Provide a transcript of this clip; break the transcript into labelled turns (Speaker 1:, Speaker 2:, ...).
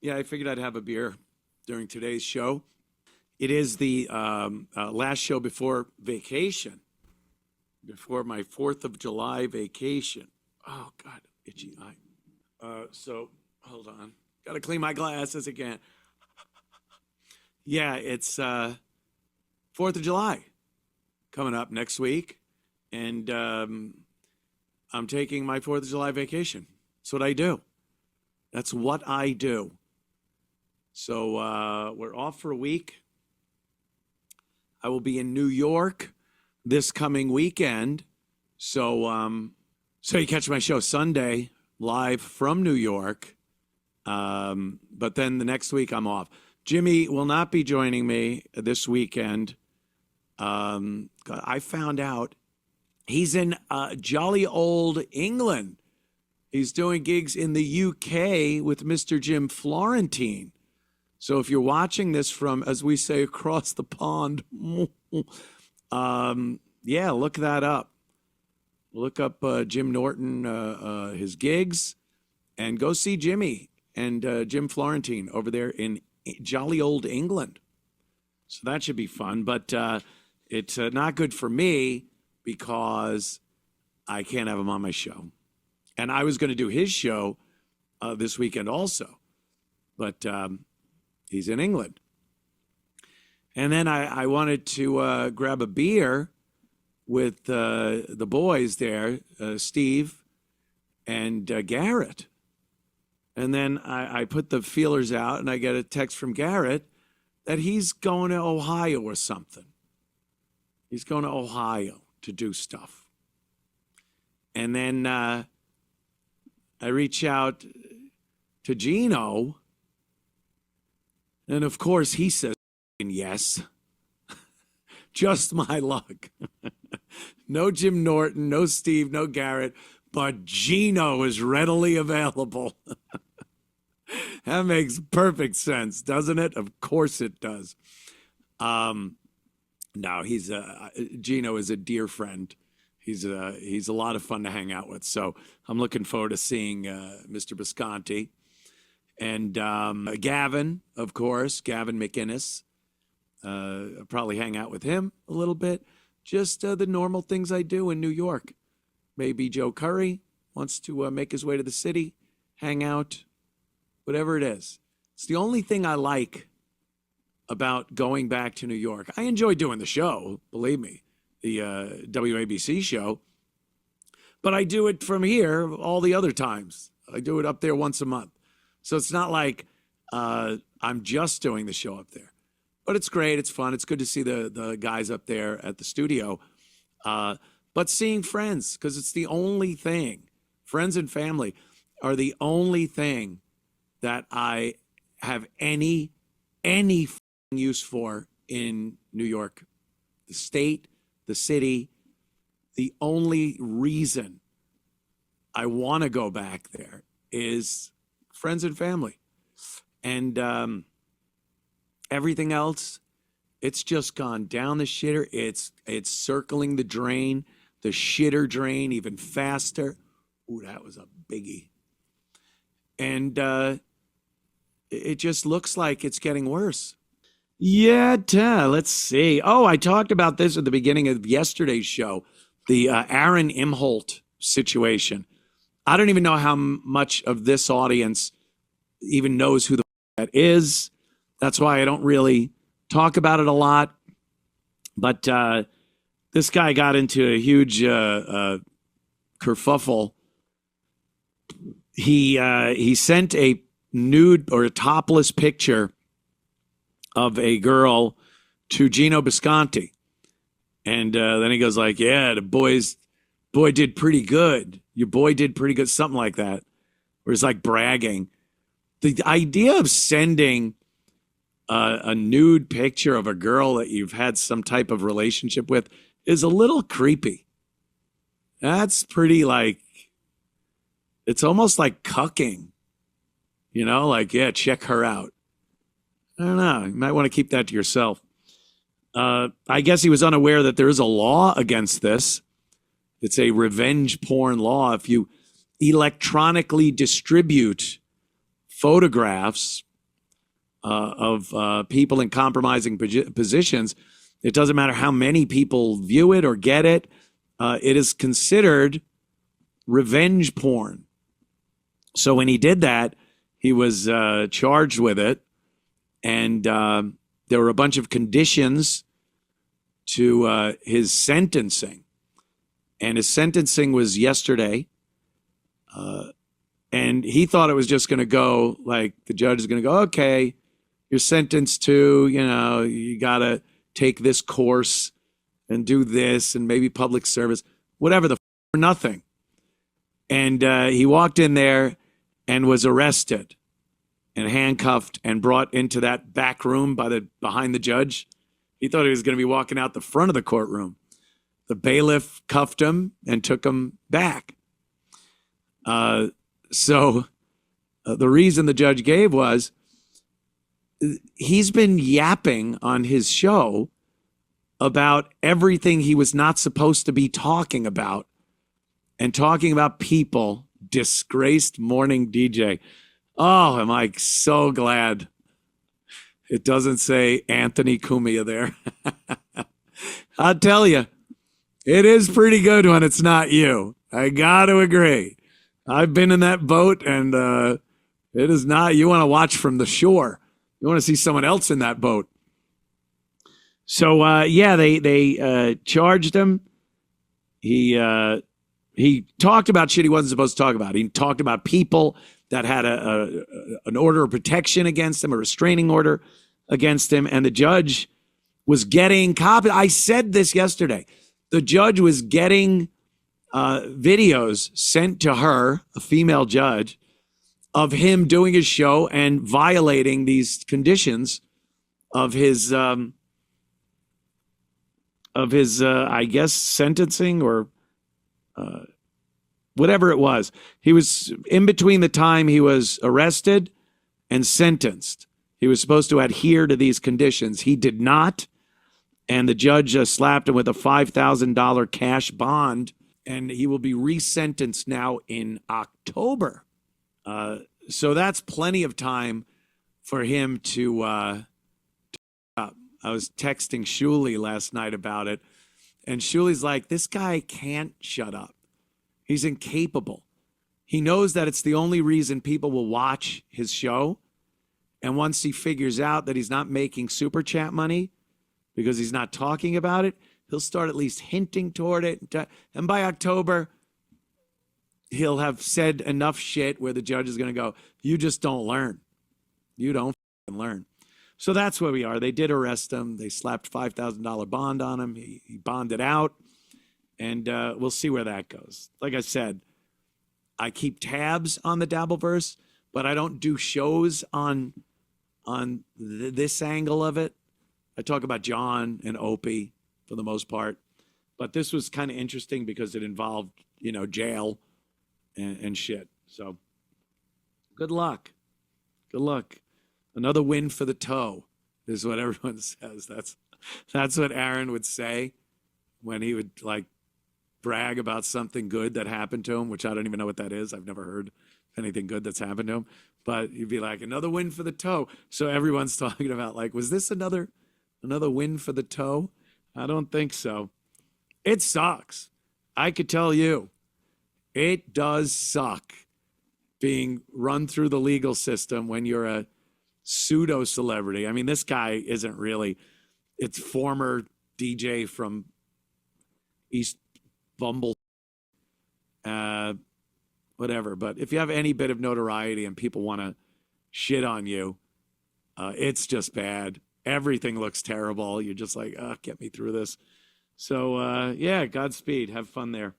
Speaker 1: Yeah, I figured I'd have a beer during today's show. It is the last show before vacation, before my 4th of July vacation. Oh, God, itchy eye. So, hold on. Got to clean my glasses again. Yeah, it's 4th of July coming up next week. And I'm taking my 4th of July vacation. That's what I do. That's what I do. So we're off for a week. I will be in New York this coming weekend. So you catch my show Sunday live from New York. But then the next week I'm off. Jimmy will not be joining me this weekend. I found out he's in jolly old England. He's doing gigs in the UK with Mr. Jim Florentine. So if you're watching this from, as we say, across the pond, yeah, look that up. Look up Jim Norton, his gigs, and go see Jimmy and Jim Florentine over there in jolly old England. So that should be fun. But it's not good for me because I can't have him on my show. And I was going to do his show this weekend also. But he's in England. And then I wanted to grab a beer with the boys there, Steve and Garrett. And then I put the feelers out, and I get a text from Garrett that he's going to Ohio or something. He's going to Ohio to do stuff. And then I reach out to Geno, and of course he says yes. Just my luck. No Jim Norton, no Steve, no Garrett, but Geno is readily available. That makes perfect sense, doesn't it? Of course it does. No, Geno is a dear friend. He's a lot of fun to hang out with. So I'm looking forward to seeing Mr. Bisconti and Gavin, of course, Gavin McInnes. I'll probably hang out with him a little bit. Just the normal things I do in New York. Maybe Joe Curry wants to make his way to the city, hang out, whatever it is. It's the only thing I like about going back to New York. I enjoy doing the show, believe me, the WABC show. But I do it from here all the other times. I do it up there once a month. So it's not like I'm just doing the show up there. But it's great. It's fun. It's good to see the guys up there at the studio. But seeing friends, because it's the only thing. Friends and family are the only thing that I have any use for in New York. The state, the city, the only reason I want to go back there is friends and family. And everything else, it's just gone down the shitter. It's circling the drain, the shitter drain even faster. Ooh, that was a biggie. And it just looks like it's getting worse. Yeah, let's see. Oh, I talked about this at the beginning of yesterday's show, the Aaron Imholte situation. I don't even know how much of this audience even knows who the that is. That's why I don't really talk about it a lot. But this guy got into a huge kerfuffle. He sent a nude or a topless picture of a girl to Geno Bisconti. And then he goes like, yeah, the boy did pretty good. Your boy did pretty good, something like that. Where it's like bragging. The idea of sending a nude picture of a girl that you've had some type of relationship with is a little creepy. That's pretty like, it's almost like cucking. You know, like, yeah, check her out. I don't know. You might want to keep that to yourself. I guess he was unaware that there is a law against this. It's a revenge porn law. If you electronically distribute photographs of people in compromising positions. It doesn't matter how many people view it or get it. It is considered revenge porn. So when he did that, he was charged with it. And there were a bunch of conditions to his sentencing. And his sentencing was yesterday. And he thought it was just going to go like the judge is going to go, okay, you're sentenced to, you got to take this course and do this and maybe public service, whatever the for nothing. And he walked in there and was arrested and handcuffed and brought into that back room behind the judge. He thought he was going to be walking out the front of the courtroom. The bailiff cuffed him and took him back. So the reason the judge gave was he's been yapping on his show about everything he was not supposed to be talking about and talking about people. Disgraced morning DJ. Oh, am I so glad it doesn't say Anthony Cumia there. I'll tell you, it is pretty good when it's not you. I got to agree. I've been in that boat, and it is not. You want to watch from the shore. You want to see someone else in that boat. So they charged him. He talked about shit he wasn't supposed to talk about. He talked about people that had an order of protection against him, a restraining order against him, and the judge was getting copies. I said this yesterday. The judge was getting videos sent to her, a female judge, of him doing his show and violating these conditions of his I guess, sentencing or whatever it was. He was in between the time he was arrested and sentenced. He was supposed to adhere to these conditions. He did not. And the judge slapped him with a $5,000 cash bond. And he will be resentenced now in October. So that's plenty of time for him to I was texting Shuli last night about it. And Shuli's like, this guy can't shut up. He's incapable. He knows that it's the only reason people will watch his show. And once he figures out that he's not making super chat money because he's not talking about it, he'll start at least hinting toward it. And by October, he'll have said enough shit where the judge is going to go, you just don't learn. You don't learn. So that's where we are. They did arrest him. They slapped $5,000 bond on him. He bonded out. And we'll see where that goes. Like I said, I keep tabs on the Dabbleverse, but I don't do shows on this angle of it. I talk about John and Opie for the most part. But this was kind of interesting because it involved, jail and shit. So good luck. Good luck. Another win for the toe is what everyone says. That's what Aaron would say when he would brag about something good that happened to him, which I don't even know what that is. I've never heard anything good that's happened to him. But he'd be like, another win for the toe. So everyone's talking about was this another win for the toe? I don't think so. It sucks. I could tell you, it does suck being run through the legal system when you're a pseudo celebrity. I mean, this guy isn't really. It's former DJ from East Bumble, whatever. But if you have any bit of notoriety and people want to shit on you, it's just bad. Everything looks terrible. You're just like, get me through this. So, Godspeed. Have fun there.